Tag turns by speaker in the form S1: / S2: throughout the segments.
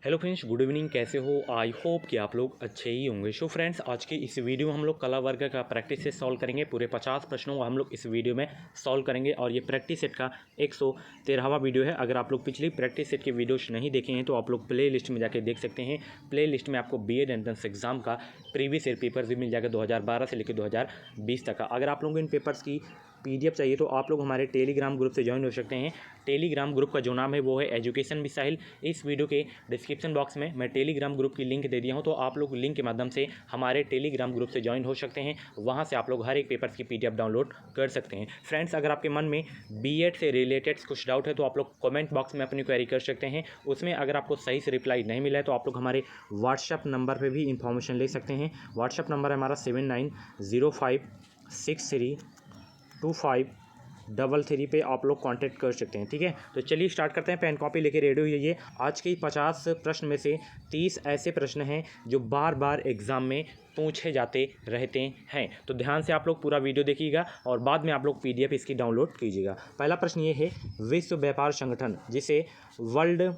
S1: Hello friends, good evening. कैसे हो? I hope कि आप लोग अच्छे ही होंगे। सो फ्रेंड्स, आज के इस वीडियो में हम लोग कला वर्ग का प्रैक्टिस सेट सॉल्व करेंगे। पूरे 50 प्रश्नों को हम लोग इस वीडियो में सॉल्व करेंगे और ये प्रैक्टिस सेट का 113वां वीडियो है। अगर आप लोग पिछली प्रैक्टिस सेट के वीडियोस नहीं देखे हैं तो आप लोग प्ले लिस्ट में जाके देख सकते हैं। प्ले लिस्ट में आपको बीएड एंट्रेंस एग्जाम का प्रीवियस ईयर पेपर भी मिल जाएगा 2012 से लेकर 2020 तक का। अगर आप लोगों को इन पेपर्स की पीडीएफ चाहिए तो आप लोग हमारे टेलीग्राम ग्रुप से ज्वाइन हो सकते हैं। टेलीग्राम ग्रुप का जो नाम है वो है एजुकेशन विद साहिल। इस वीडियो के डिस्क्रिप्शन बॉक्स में मैं टेलीग्राम ग्रुप की लिंक दे दिया हूँ, तो आप लोग लिंक के माध्यम से हमारे टेलीग्राम ग्रुप से ज्वाइन हो सकते हैं। वहाँ से आप लोग हर एक पेपर की पीडीएफ डाउनलोड कर सकते हैं। फ्रेंड्स, अगर आपके मन में बीएड से रिलेटेड कुछ डाउट है तो आप लोग कमेंट बॉक्स में अपनी क्वेरी कर सकते हैं। उसमें अगर आपको सही से रिप्लाई नहीं मिला है तो आप लोग हमारे व्हाट्सएप नंबर पर भी इंफॉर्मेशन ले सकते हैं। व्हाट्सएप नंबर है हमारा 7905632533 पे आप लोग कांटेक्ट कर सकते हैं। ठीक है, तो चलिए स्टार्ट करते हैं। पेन कॉपी लेके रेडी हो जाइए। आज के 50 प्रश्न में से 30 ऐसे प्रश्न हैं जो बार बार एग्जाम में पूछे जाते रहते हैं। तो ध्यान से आप लोग पूरा वीडियो देखिएगा और बाद में आप लोग पीडीएफ इसकी डाउनलोड कीजिएगा। पहला प्रश्न ये है, विश्व व्यापार संगठन जिसे वर्ल्ड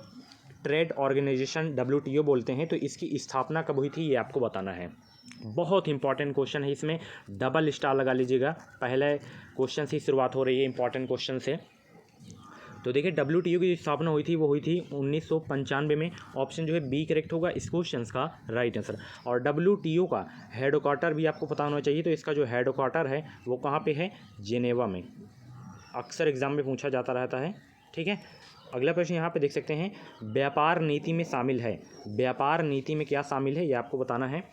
S1: ट्रेड ऑर्गेनाइजेशन WTO बोलते हैं, तो इसकी स्थापना कब हुई थी ये आपको बताना है। बहुत इंपॉर्टेंट क्वेश्चन है, इसमें डबल स्टार लगा लीजिएगा। पहले क्वेश्चन से शुरुआत हो रही है इंपॉर्टेंट क्वेश्चन से। तो देखिए, WTO की स्थापना हुई थी वो हुई थी 1995 में। ऑप्शन जो है बी करेक्ट होगा इस क्वेश्चन का राइट आंसर। और WTO का हेडक्वार्टर भी आपको पता होना चाहिए। तो इसका जो हेडक्वार्टर है वो कहाँ पे है? जेनेवा में। अक्सर एग्जाम में पूछा जाता रहता है। ठीक है, अगला प्रश्न यहाँ पे देख सकते हैं, व्यापार नीति में शामिल है। व्यापार नीति में क्या शामिल है ये आपको बताना है।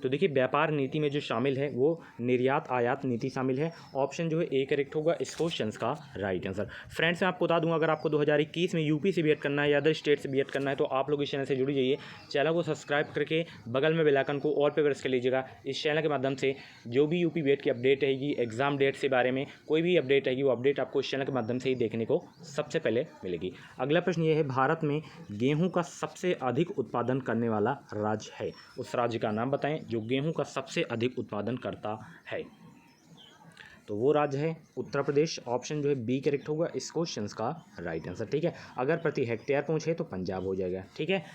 S1: तो देखिए, व्यापार नीति में जो शामिल है वो निर्यात आयात नीति शामिल है। ऑप्शन जो है ए करेक्ट होगा इस क्वेश्चन का राइट आंसर। फ्रेंड्स, मैं आपको बता दूंगा, अगर आपको 2021 में यूपी से बीएड करना है या अदर स्टेट से बीएड करना है तो आप लोग इस चैनल से जुड़ जाइए। चैनल को सब्सक्राइब करके बगल में बेल आइकन को ऑल पे प्रेस कर लीजिएगा। इस चैनल के माध्यम से जो भी यूपी बीएड की अपडेट रहेगी, एग्जाम डेट से बारे में कोई भी अपडेट रहेगी, वो अपडेट आपको इस चैनल के माध्यम से ही देखने को सबसे पहले मिलेगी। अगला प्रश्न ये है, भारत में गेहूँ का सबसे अधिक उत्पादन करने वाला राज्य है। उस राज्य का नाम बताएं जो गेहूं का सबसे अधिक उत्पादन करता है। तो वो राज्य है उत्तर प्रदेश। ऑप्शन जो है बी करेक्ट होगा इस क्वेश्चन का राइट आंसर। ठीक है, अगर प्रति हेक्टेयर पूछे तो पंजाब हो जाएगा। ठीक है,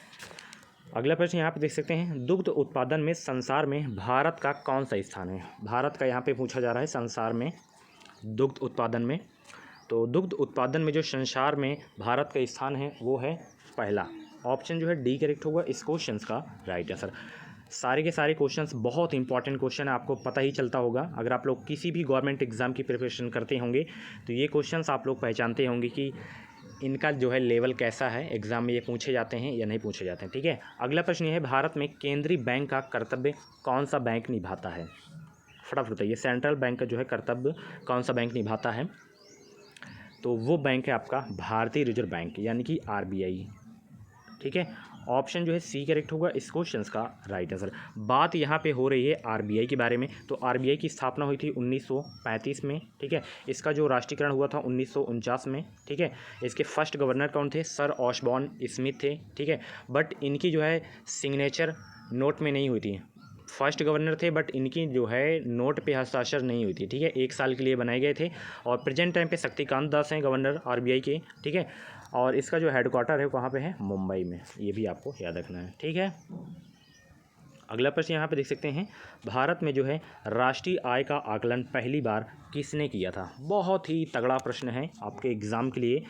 S1: अगला प्रश्न यहाँ पे देख सकते हैं, दुग्ध उत्पादन में संसार में भारत का कौन सा स्थान है? भारत का यहाँ पे पूछा जा रहा है संसार में दुग्ध उत्पादन में। तो दुग्ध उत्पादन में जो संसार में भारत का स्थान है वो है पहला। ऑप्शन जो है डी करेक्ट होगा इस क्वेश्चन का राइट आंसर। सारे के सारे क्वेश्चंस बहुत इंपॉर्टेंट क्वेश्चन है, आपको पता ही चलता होगा। अगर आप लोग किसी भी गवर्नमेंट एग्जाम की प्रिपरेशन करते होंगे तो ये क्वेश्चंस आप लोग पहचानते होंगे कि इनका जो है लेवल कैसा है, एग्जाम में ये पूछे जाते हैं या नहीं पूछे जाते हैं। ठीक है, अगला प्रश्न ये है, भारत में केंद्रीय बैंक का कर्तव्य कौन सा बैंक निभाता है? फटाफट बताइए, सेंट्रल बैंक का जो है कर्तव्य कौन सा बैंक निभाता है? तो वो बैंक है आपका भारतीय रिजर्व बैंक, यानी कि RBI। ठीक है, ऑप्शन जो है सी करेक्ट होगा इस क्वेश्चन का राइट आंसर। बात यहाँ पे हो रही है RBI के बारे में। तो RBI की स्थापना हुई थी 1935 में। ठीक है, इसका जो राष्ट्रीयकरण हुआ था 1949 में। ठीक है, इसके फर्स्ट गवर्नर कौन थे? सर ऑशबॉर्न स्मिथ थे। ठीक है, बट इनकी जो है सिग्नेचर नोट में नहीं हुई थी। फर्स्ट गवर्नर थे बट इनकी जो है नोट पे हस्ताक्षर नहीं हुई थी। ठीक है, 1 साल के लिए बनाए गए थे। और प्रेजेंट टाइम पे शक्तिकांत दास हैं गवर्नर RBI के। ठीक है, और इसका जो हेडक्वार्टर है वो कहाँ पे है? मुंबई में। ये भी आपको याद रखना है। ठीक है, अगला प्रश्न यहाँ पे देख सकते हैं, भारत में जो है राष्ट्रीय आय का आकलन पहली बार किसने किया था? बहुत ही तगड़ा प्रश्न है आपके एग्ज़ाम के लिए।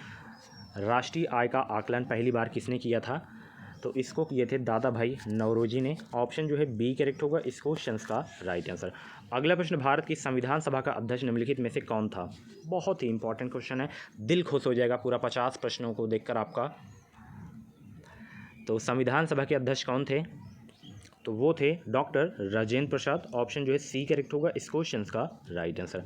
S1: राष्ट्रीय आय का आकलन पहली बार किसने किया था? तो इसको किए थे दादा भाई नौरोजी ने। ऑप्शन जो है बी करेक्ट होगा इस क्वेश्चन का राइट आंसर। अगला प्रश्न, भारत की संविधान सभा का अध्यक्ष निम्नलिखित में से कौन था? बहुत ही इंपॉर्टेंट क्वेश्चन है, दिल खुश हो जाएगा पूरा 50 प्रश्नों को देखकर आपका। तो संविधान सभा के अध्यक्ष कौन थे? तो वो थे डॉक्टर राजेंद्र प्रसाद। ऑप्शन जो है सी करेक्ट होगा इस क्वेश्चन का राइट आंसर।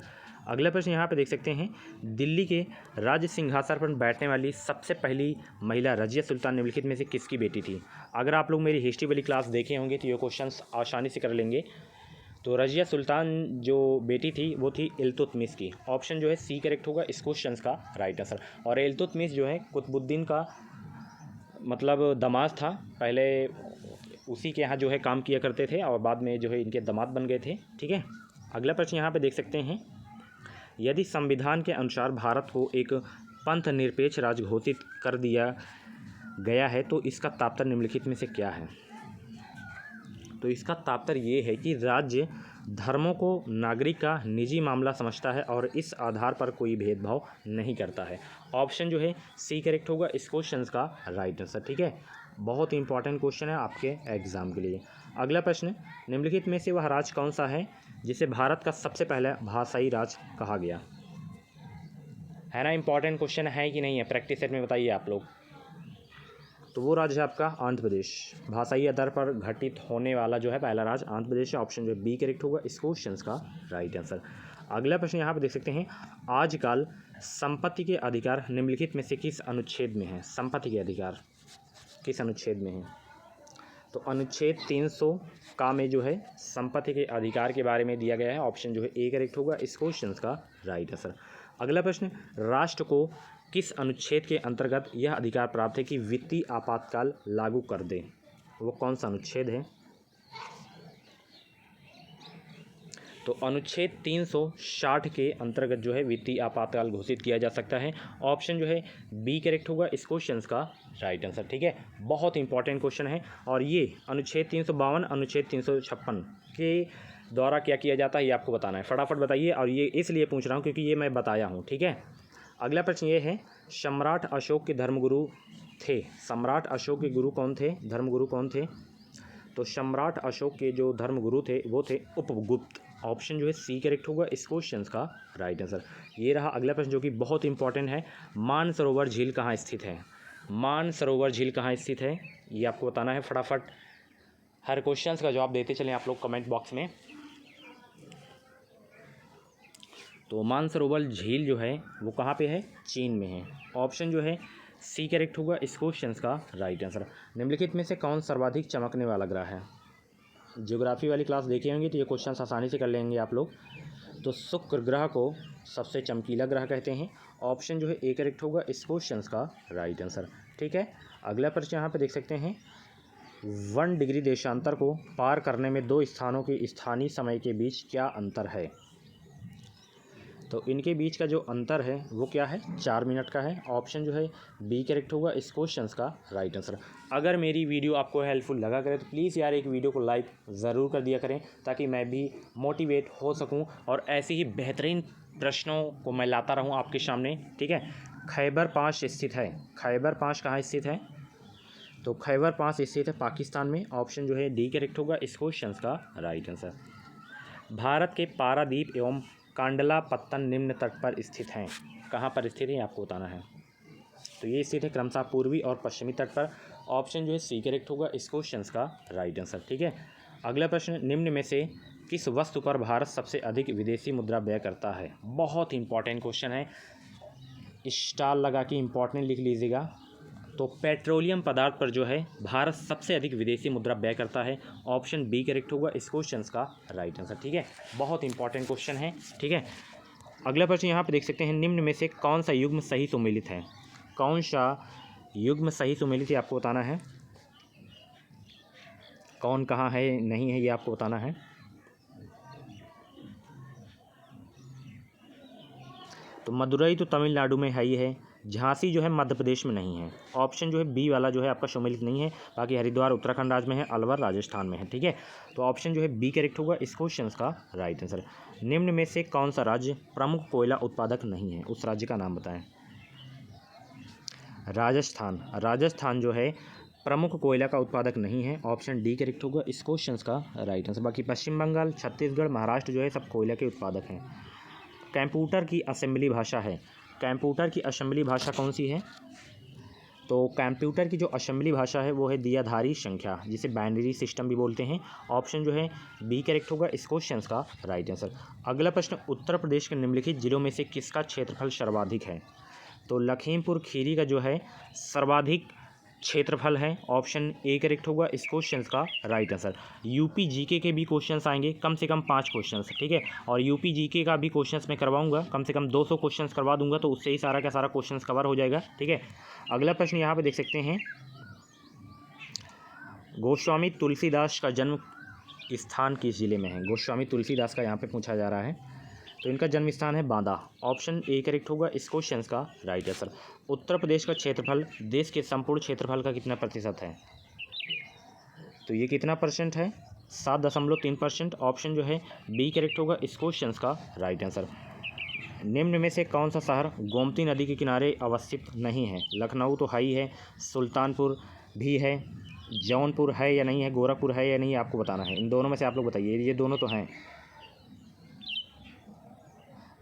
S1: अगला प्रश्न यहाँ पे देख सकते हैं, दिल्ली के राज्य सिंहासन पर बैठने वाली सबसे पहली महिला रजिया सुल्तान निम्नलिखित में से किसकी बेटी थी? अगर आप लोग मेरी हिस्ट्री वाली क्लास देखे होंगे तो ये क्वेश्चंस आसानी से कर लेंगे। तो रजिया सुल्तान जो बेटी थी वो थी इल्तुतमिश की। ऑप्शन जो है सी करेक्ट होगा इस क्वेश्चन का राइट आंसर। और इल्तुतमिश जो है कुतुबुद्दीन का मतलब दामाद था। पहले उसी के यहाँ जो है काम किया करते थे और बाद में जो है इनके दामाद बन गए थे। ठीक है, अगला प्रश्न यहाँ पे देख सकते हैं, यदि संविधान के अनुसार भारत को एक पंथ निरपेक्ष राज्य घोषित कर दिया गया है तो इसका तात्पर्य निम्नलिखित में से क्या है? तो इसका तात्पर्य ये है कि राज्य धर्मों को नागरिक का निजी मामला समझता है और इस आधार पर कोई भेदभाव नहीं करता है। ऑप्शन जो है सी करेक्ट होगा इस क्वेश्चन का राइट आंसर। ठीक है, बहुत इंपॉर्टेंट क्वेश्चन है आपके एग्जाम के लिए। अगला प्रश्न, निम्नलिखित में से वह राज्य कौन सा है जिसे भारत का सबसे पहला भाषाई राज्य कहा गया है ना? इंपॉर्टेंट क्वेश्चन है कि नहीं है, प्रैक्टिस सेट में बताइए आप लोग। तो वो राज्य है आपका आंध्र प्रदेश। भाषाई आधार पर घटित होने वाला जो है पहला राज्य आंध्र प्रदेश है। ऑप्शन जो बी करेक्ट होगा इस क्वेश्चन का राइट आंसर। अगला प्रश्न यहाँ पे देख सकते हैं, आजकल संपत्ति के अधिकार निम्नलिखित में से किस अनुच्छेद में है? संपत्ति के अधिकार किस अनुच्छेद में है? तो अनुच्छेद 300 का में जो है संपत्ति के अधिकार के बारे में दिया गया है। ऑप्शन जो है ए करेक्ट होगा इस क्वेश्चन का राइट आंसर। अगला प्रश्न, राष्ट्र को किस अनुच्छेद के अंतर्गत यह अधिकार प्राप्त है कि वित्तीय आपातकाल लागू कर दे? वो कौन सा अनुच्छेद है? तो अनुच्छेद 360 के अंतर्गत जो है वित्तीय आपातकाल घोषित किया जा सकता है। ऑप्शन जो है बी करेक्ट होगा इस क्वेश्चन का राइट आंसर। ठीक है, बहुत इंपॉर्टेंट क्वेश्चन है और ये अनुच्छेद 352 अनुच्छेद 356 के द्वारा क्या किया जाता है ये आपको बताना है। फटाफट बताइए, और ये इसलिए पूछ रहा हूँ क्योंकि ये मैं बताया हूँ। ठीक है, अगला प्रश्न ये है, सम्राट अशोक के धर्मगुरु थे। सम्राट अशोक के गुरु कौन थे? धर्मगुरु कौन थे? तो सम्राट अशोक के जो धर्मगुरु थे वो थे उपगुप्त। ऑप्शन जो है सी करेक्ट होगा इस क्वेश्चन का राइट आंसर। ये रहा अगला प्रश्न जो कि बहुत इंपॉर्टेंट है, मानसरोवर झील कहाँ स्थित है? मानसरोवर झील कहाँ स्थित है ये आपको बताना है। फटाफट हर क्वेश्चन का जवाब देते चलें आप लोग कमेंट बॉक्स में। तो मानसरोवर झील जो है वो कहाँ पे है? चीन में है। ऑप्शन जो है सी करेक्ट होगा इस क्वेश्चन का राइट आंसर। निम्नलिखित में से कौन सर्वाधिक चमकने वाला ग्रह है? ज्योग्राफी वाली क्लास देखे होंगे तो ये क्वेश्चन आसानी से कर लेंगे आप लोग। तो शुक्र ग्रह को सबसे चमकीला ग्रह कहते हैं। ऑप्शन जो है ए करेक्ट होगा इस क्वेश्चन का राइट आंसर। ठीक है, अगला प्रश्न यहाँ पे देख सकते हैं, 1 डिग्री देशांतर को पार करने में दो स्थानों के स्थानीय समय के बीच क्या अंतर है? तो इनके बीच का जो अंतर है वो क्या है? 4 मिनट का है। ऑप्शन जो है बी करेक्ट होगा इस क्वेश्चन का राइट आंसर। अगर मेरी वीडियो आपको हेल्पफुल लगा करे तो प्लीज़ यार एक वीडियो को लाइक ज़रूर कर दिया करें ताकि मैं भी मोटिवेट हो सकूं और ऐसे ही बेहतरीन प्रश्नों को मैं लाता रहूं आपके सामने। ठीक है, खैबर पास स्थित है। खैबर पास कहाँ स्थित है? तो खैबर पास स्थित है पाकिस्तान में। ऑप्शन जो है डी करेक्ट होगा इस क्वेश्चन का राइट आंसर। भारत के पारादीप एवं कांडला पत्तन निम्न तट पर स्थित हैं। कहाँ पर स्थित है आपको बताना है। तो ये स्थित है क्रमशः पूर्वी और पश्चिमी तट पर। ऑप्शन जो है सी करेक्ट होगा इस क्वेश्चन का राइट आंसर। ठीक है, अगला प्रश्न, निम्न में से किस वस्तु पर भारत सबसे अधिक विदेशी मुद्रा व्यय करता है? बहुत इंपॉर्टेंट क्वेश्चन है, स्टार लगा के इंपॉर्टेंट लिख लीजिएगा। तो पेट्रोलियम पदार्थ पर जो है भारत सबसे अधिक विदेशी मुद्रा व्यय करता है। ऑप्शन बी करेक्ट होगा इस क्वेश्चन का राइट आंसर। ठीक है, बहुत इंपॉर्टेंट क्वेश्चन है। ठीक है, अगला प्रश्न यहाँ पे देख सकते हैं, निम्न में से कौन सा युग्म सही सुमेलित है? कौन सा युग्म सही सुमेलित है आपको बताना है। कौन कहाँ है नहीं है ये आपको बताना है। तो मदुरई तो तमिलनाडु में है ही है, झांसी जो है मध्य प्रदेश में नहीं है। ऑप्शन जो है बी वाला जो है आपका सम्मिलित नहीं है। बाकी हरिद्वार उत्तराखंड राज्य में है, अलवर राजस्थान में है। ठीक है, तो ऑप्शन जो है बी करेक्ट होगा इस क्वेश्चन का राइट आंसर। निम्न में से कौन सा राज्य प्रमुख कोयला उत्पादक नहीं है? उस राज्य का नाम बताएं। राजस्थान। राजस्थान जो है प्रमुख कोयला का उत्पादक नहीं है। ऑप्शन डी करेक्ट होगा इस क्वेश्चन का राइट आंसर। बाकी पश्चिम बंगाल, छत्तीसगढ़, महाराष्ट्र जो है सब कोयला के उत्पादक हैं। कंप्यूटर की असेंबली भाषा है। कंप्यूटर की असेंबली भाषा कौन सी है? तो कंप्यूटर की जो असेंबली भाषा है वो है दियाधारी संख्या, जिसे बाइनरी सिस्टम भी बोलते हैं। ऑप्शन जो है बी करेक्ट होगा इस क्वेश्चन का राइट आंसर। अगला प्रश्न, उत्तर प्रदेश के निम्नलिखित जिलों में से किसका क्षेत्रफल सर्वाधिक है? तो लखीमपुर खीरी का जो है सर्वाधिक क्षेत्रफल है। ऑप्शन ए करेक्ट होगा इस क्वेश्चन का राइट आंसर। यूपी जीके के भी क्वेश्चंस आएंगे, कम से कम 5 क्वेश्चंस। ठीक है, और यूपी जीके का भी क्वेश्चंस मैं करवाऊंगा, कम से कम 200 क्वेश्चंस करवा दूंगा, तो उससे ही सारा का सारा क्वेश्चंस कवर हो जाएगा। ठीक है, अगला प्रश्न यहाँ पे देख सकते हैं, गोस्वामी तुलसीदास का जन्म स्थान किस जिले में है? गोस्वामी तुलसीदास का यहाँ पे पूछा जा रहा है। तो इनका जन्म स्थान है बांदा। ऑप्शन ए करेक्ट होगा इस क्वेश्चन का राइट आंसर। उत्तर प्रदेश का क्षेत्रफल देश के संपूर्ण क्षेत्रफल का कितना प्रतिशत है? तो ये कितना परसेंट है? 7.3%। ऑप्शन जो है बी करेक्ट होगा इस क्वेश्चन का राइट आंसर। निम्न में से कौन सा शहर गोमती नदी के किनारे अवस्थित नहीं है? लखनऊ तो है ही है, सुल्तानपुर भी है, जौनपुर है या नहीं है, गोरखपुर है या नहीं, आपको बताना है। इन दोनों में से आप लोग बताइए, ये दोनों तो हैं।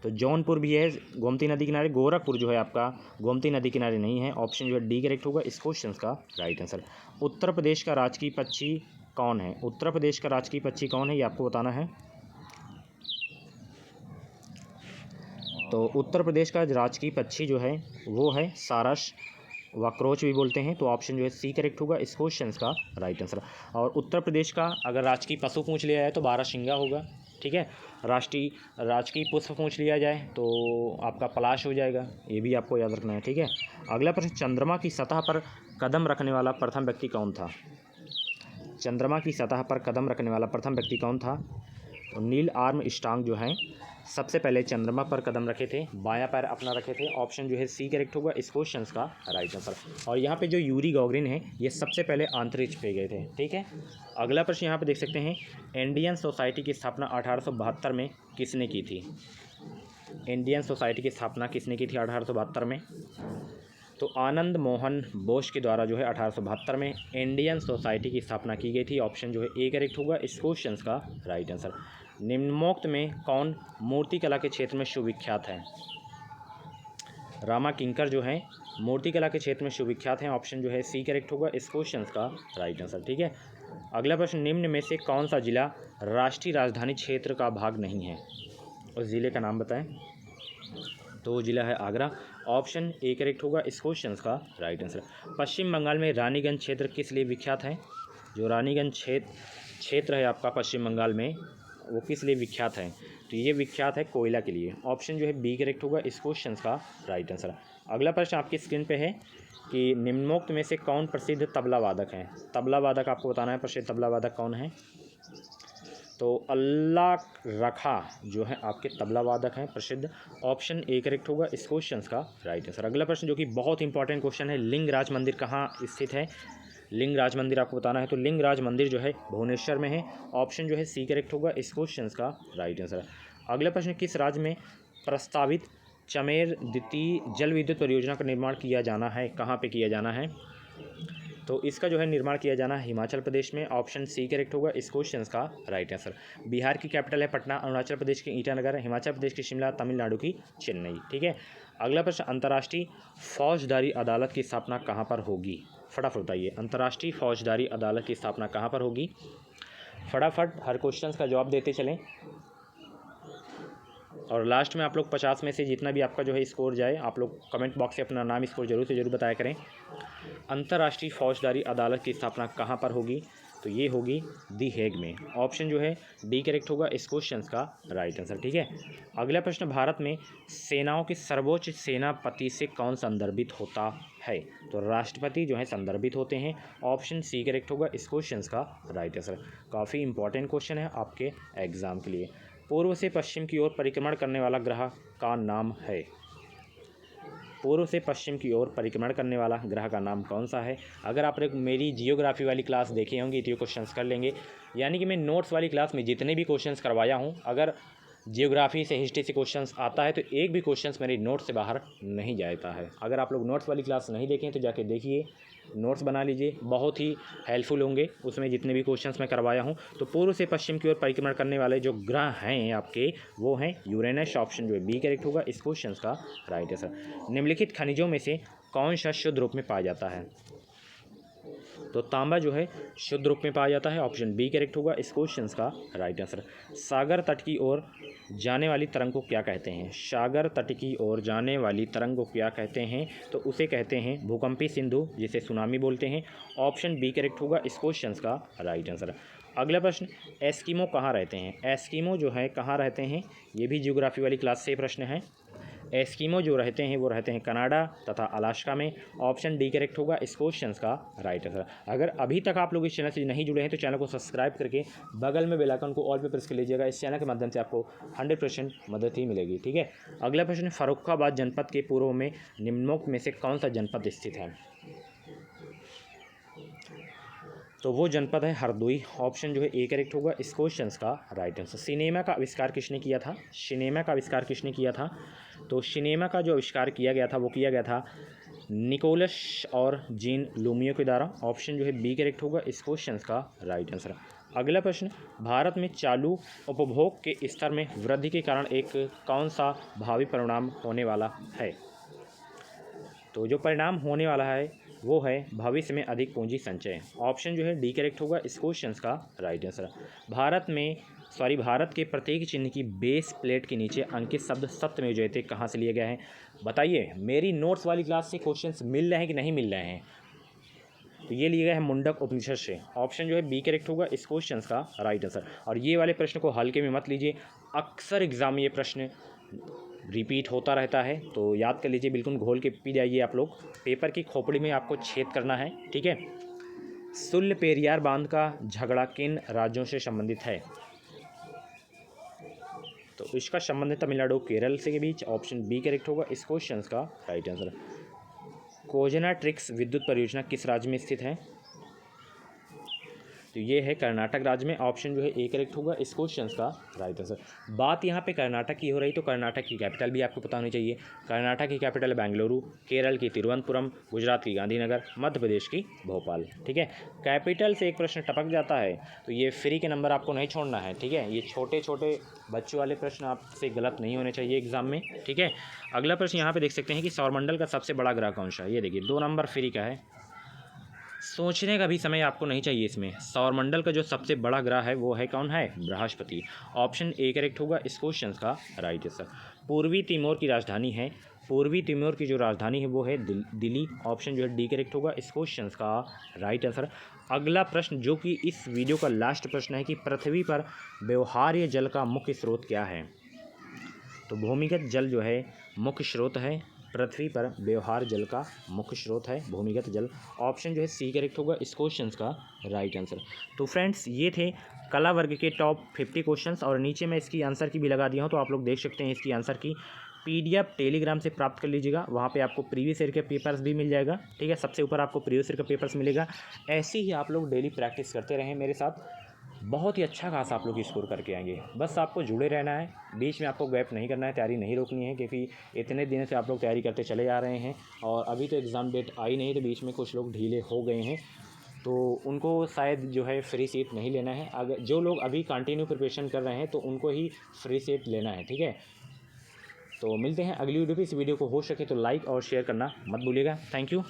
S1: तो जौनपुर भी है गोमती नदी किनारे, गोरखपुर जो है आपका गोमती नदी किनारे नहीं है। ऑप्शन जो है डी करेक्ट होगा इस क्वेश्चन का राइट आंसर। उत्तर प्रदेश का राजकीय पक्षी कौन है? उत्तर प्रदेश का राजकीय पक्षी कौन है, ये आपको बताना है। तो उत्तर प्रदेश का राजकीय पक्षी जो है वो है सारस, वक्रोच भी बोलते हैं। तो ऑप्शन जो है सी करेक्ट होगा इस क्वेश्चन का राइट आंसर। और उत्तर प्रदेश का अगर राजकीय पशु पूछ लिया जाए तो बारहसिंगा होगा, ठीक है। राजकीय पुष्प पूछ लिया जाए तो आपका पलाश हो जाएगा, ये भी आपको याद रखना है, ठीक है। अगला प्रश्न, चंद्रमा की सतह पर कदम रखने वाला प्रथम व्यक्ति कौन था? चंद्रमा की सतह पर कदम रखने वाला प्रथम व्यक्ति कौन था? तो नील आर्मस्ट्रांग जो हैं सबसे पहले चंद्रमा पर कदम रखे थे, बायां पैर अपना रखे थे। ऑप्शन जो है सी करेक्ट होगा इस क्वेश्चन का राइट आंसर। और यहाँ पे जो यूरी गॉगरिन है ये सबसे पहले अंतरिक्ष पे गए थे, ठीक है। अगला प्रश्न यहाँ पे देख सकते हैं, इंडियन सोसाइटी की स्थापना 1872 में किसने की थी? इंडियन सोसाइटी की स्थापना किसने की थी 1872 में? तो आनंद मोहन बोस के द्वारा जो है 1872 में इंडियन सोसाइटी की स्थापना की गई थी। ऑप्शन जो है ए करेक्ट होगा इस क्वेश्चन का राइट आंसर। निम्नोक्त में कौन मूर्तिकला के क्षेत्र में सुविख्यात है? रामा किंकर जो है मूर्तिकला के क्षेत्र में सुविख्यात हैं। ऑप्शन जो है सी करेक्ट होगा इस क्वेश्चन का राइट आंसर, ठीक है। अगला प्रश्न, निम्न में से कौन सा जिला राष्ट्रीय राजधानी क्षेत्र का भाग नहीं है? उस जिले का नाम बताएं। तो वो जिला है आगरा। ऑप्शन ए करेक्ट होगा इस क्वेश्चन का राइट आंसर। पश्चिम बंगाल में रानीगंज क्षेत्र किस लिए विख्यात है? जो रानीगंज क्षेत्र है आपका पश्चिम बंगाल में, वो किस लिए विख्यात है? तो ये विख्यात है कोयला के लिए। ऑप्शन जो है बी करेक्ट होगा इस क्वेश्चन का राइट आंसर। अगला प्रश्न आपकी स्क्रीन पे है कि निम्नोक्त में से कौन प्रसिद्ध तबला वादक है? तबला वादक आपको बताना है, प्रसिद्ध तबला वादक कौन है? तो अल्लाह रखा जो है आपके तबला वादक हैं प्रसिद्ध। ऑप्शन ए करेक्ट होगा इस क्वेश्चन का राइट आंसर। अगला प्रश्न जो कि बहुत इंपॉर्टेंट क्वेश्चन है, लिंगराज मंदिर कहाँ स्थित है? लिंगराज मंदिर आपको बताना है। तो लिंगराज मंदिर जो है भुवनेश्वर में है। ऑप्शन जो है सी करेक्ट होगा इस क्वेश्चन का राइट आंसर। अगला प्रश्न, किस राज्य में प्रस्तावित चमेर द्वितीय जल विद्युत परियोजना का निर्माण किया जाना है? कहाँ पे किया जाना है? तो इसका जो है निर्माण किया जाना है हिमाचल प्रदेश में। ऑप्शन सी करेक्ट होगा इस क्वेश्चन का राइट आंसर। बिहार की कैपिटल है पटना, अरुणाचल प्रदेश की ईटानगर, हिमाचल प्रदेश की शिमला, तमिलनाडु की चेन्नई, ठीक है। अगला प्रश्न, अंतर्राष्ट्रीय फौजदारी अदालत की स्थापना कहाँ पर होगी? फटाफट बताइए, अंतर्राष्ट्रीय फौजदारी अदालत की स्थापना कहाँ पर होगी? फटाफट हर क्वेश्चन का जवाब देते चलें। और लास्ट में आप लोग 50 में से जितना भी आपका जो है स्कोर जाए, आप लोग कमेंट बॉक्स से अपना नाम स्कोर जरूर से जरूर बताया करें। अंतर्राष्ट्रीय फौजदारी अदालत की स्थापना कहाँ पर होगी? तो ये होगी दी हेग में। ऑप्शन जो है डी करेक्ट होगा इस क्वेश्चन का राइट आंसर, ठीक है। अगला प्रश्न, भारत में सेनाओं के सर्वोच्च सेनापति से कौन संदर्भित होता है? तो राष्ट्रपति जो है संदर्भित होते हैं। ऑप्शन सी करेक्ट होगा इस क्वेश्चन का राइट आंसर। काफ़ी इंपॉर्टेंट क्वेश्चन है आपके एग्जाम के लिए। पूर्व से पश्चिम की ओर परिक्रमण करने वाला ग्रह का नाम है? पूर्व से पश्चिम की ओर परिक्रमण करने वाला ग्रह का नाम कौन सा है? अगर आपने मेरी जियोग्राफी वाली क्लास देखी होंगी तो ये क्वेश्चंस कर लेंगे। यानी कि मैं नोट्स वाली क्लास में जितने भी क्वेश्चंस करवाया हूँ, अगर जियोग्राफी से हिस्ट्री से क्वेश्चंस आता है तो एक भी क्वेश्चंस मेरे नोट से बाहर नहीं जाता है। अगर आप लोग नोट्स वाली क्लास नहीं देखें तो जाके देखिए, नोट्स बना लीजिए, बहुत ही हेल्पफुल होंगे उसमें जितने भी क्वेश्चंस मैं करवाया हूँ। तो पूर्व से पश्चिम की ओर परिक्रमण करने वाले जो ग्रह हैं आपके, वो हैं यूरेनस। ऑप्शन जो है बी करेक्ट होगा इस क्वेश्चन का राइट आंसर। निम्नलिखित खनिजों में से कौन सा शुद्ध रूप में पाया जाता है? तो तांबा जो है शुद्ध रूप में पाया जाता है। ऑप्शन बी करेक्ट होगा इस क्वेश्चन का राइट आंसर। सागर तट की ओर जाने वाली तरंग को क्या कहते हैं? सागर तट की ओर जाने वाली तरंग को क्या कहते हैं? तो उसे कहते हैं भूकंपी सिंधु, जिसे सुनामी बोलते हैं। ऑप्शन बी करेक्ट होगा इस क्वेश्चन का राइट आंसर। अगला प्रश्न, एस्किमो कहाँ रहते हैं? एस्किमो जो है कहाँ रहते हैं? ये भी जियोग्राफी वाली क्लास से प्रश्न है। एस्किमो जो रहते हैं वो रहते हैं कनाडा तथा अलास्का में। ऑप्शन डी करेक्ट होगा इस क्वेश्चन का राइट आंसर। अगर अभी तक आप लोग इस चैनल से नहीं जुड़े हैं तो चैनल को सब्सक्राइब करके बगल में बेल आइकन को ऑल पे प्रेस कर लीजिएगा। इस चैनल के माध्यम से आपको 100% मदद ही मिलेगी, ठीक है। अगला प्रश्न, फर्रुखाबाद जनपद के पूर्व में निम्नोक्त में से कौन सा जनपद स्थित है? तो वो जनपद है हरदोई। ऑप्शन जो है ए करेक्ट होगा इस क्वेश्चन का राइट आंसर। सिनेमा का आविष्कार किसने किया था? सिनेमा का आविष्कार किसने किया था? तो सिनेमा का जो आविष्कार किया गया था वो किया गया था निकोलस और जीन लूमियो के द्वारा। ऑप्शन जो है बी करेक्ट होगा इस क्वेश्चन का राइट आंसर। अगला प्रश्न, भारत में चालू उपभोग के स्तर में वृद्धि के कारण एक कौन सा भावी परिणाम होने वाला है? तो जो परिणाम होने वाला है वो है भविष्य में अधिक पूंजी संचय। ऑप्शन जो है डी करेक्ट होगा इस क्वेश्चन का राइट आंसर। भारत के प्रत्येक चिन्ह की बेस प्लेट के नीचे अंकित शब्द सत्यमेव जयते कहाँ से लिए गए हैं? बताइए, मेरी नोट्स वाली क्लास से क्वेश्चंस मिल रहे हैं कि नहीं मिल रहे हैं? तो ये लिए गए हैं मुंडक उपनिषद से। ऑप्शन जो है बी करेक्ट होगा इस क्वेश्चन का राइट आंसर। और ये वाले प्रश्न को हल्के में मत लीजिए, अक्सर एग्जाम में ये प्रश्न रिपीट होता रहता है, तो याद कर लीजिए, बिल्कुल घोल के पी जाइए आप लोग। पेपर की खोपड़ी में आपको छेद करना है, ठीक है। सुल्ल पेरियार बांध का झगड़ा किन राज्यों से संबंधित है? तो इसका संबंध है तमिलनाडु केरल से के बीच। ऑप्शन बी करेक्ट होगा इस क्वेश्चन का राइट आंसर। कोजना ट्रिक्स विद्युत परियोजना किस राज्य में स्थित है? तो ये है कर्नाटक राज्य में। ऑप्शन जो है ए करेक्ट होगा इस क्वेश्चन का राइट आंसर। बात यहाँ पे कर्नाटक की हो रही तो कर्नाटक की कैपिटल भी आपको पता होनी चाहिए। कर्नाटक की कैपिटल है बेंगलुरु, केरल की तिरुवनंतपुरम, गुजरात की गांधीनगर, मध्य प्रदेश की भोपाल, ठीक है। कैपिटल से एक प्रश्न टपक जाता है तो ये फ्री के नंबर आपको नहीं छोड़ना है, ठीक है। ये छोटे छोटे बच्चों वाले प्रश्न आपसे गलत नहीं होने चाहिए एग्जाम में, ठीक है। अगला प्रश्न यहाँ पे देख सकते हैं कि सौरमंडल का सबसे बड़ा ग्रह कौन सा है? ये देखिए 2 नंबर फ्री का है, सोचने का भी समय आपको नहीं चाहिए इसमें। सौरमंडल का जो सबसे बड़ा ग्रह है वो है कौन है? बृहस्पति। ऑप्शन ए करेक्ट होगा इस क्वेश्चन का राइट आंसर। पूर्वी तिमोर की राजधानी है, पूर्वी तिमोर की जो राजधानी है वो है दिल्ली। ऑप्शन जो है डी करेक्ट होगा इस क्वेश्चन का राइट आंसर। अगला प्रश्न जो कि इस वीडियो का लास्ट प्रश्न है कि पृथ्वी पर व्यवहार्य जल का मुख्य स्रोत क्या है? तो भूमिगत जल जो है मुख्य स्रोत है, पृथ्वी पर व्यवहार जल का मुख्य स्रोत है भूमिगत जल। ऑप्शन जो है सी करेक्ट होगा इस क्वेश्चन का राइट आंसर। तो फ्रेंड्स, ये थे कला वर्ग के टॉप 50 क्वेश्चंस और नीचे मैं इसकी आंसर की भी लगा दिया हूँ, तो आप लोग देख सकते हैं इसकी आंसर की PDF टेलीग्राम से प्राप्त कर लीजिएगा। वहाँ पे आपको प्रीवियस ईयर के पेपर्स भी मिल जाएगा, ठीक है। सबसे ऊपर आपको प्रीवियस ईयर का पेपर्स मिलेगा। ऐसे ही आप लोग डेली प्रैक्टिस करते रहें मेरे साथ, बहुत ही अच्छा खासा आप लोग स्कोर करके आएंगे। बस आपको जुड़े रहना है, बीच में आपको गैप नहीं करना है, तैयारी नहीं रोकनी है, क्योंकि इतने दिन से आप लोग तैयारी करते चले आ रहे हैं और अभी तो एग्ज़ाम डेट आई नहीं, तो बीच में कुछ लोग ढीले हो गए हैं, तो उनको शायद जो है फ्री सीट नहीं लेना है। अगर जो लोग अभी कंटिन्यू प्रिपरेशन कर रहे हैं तो उनको ही फ्री सीट लेना है, ठीक है। तो मिलते हैं अगली वीडियो पे। इस वीडियो को हो सके तो लाइक और शेयर करना मत भूलिएगा। Thank you.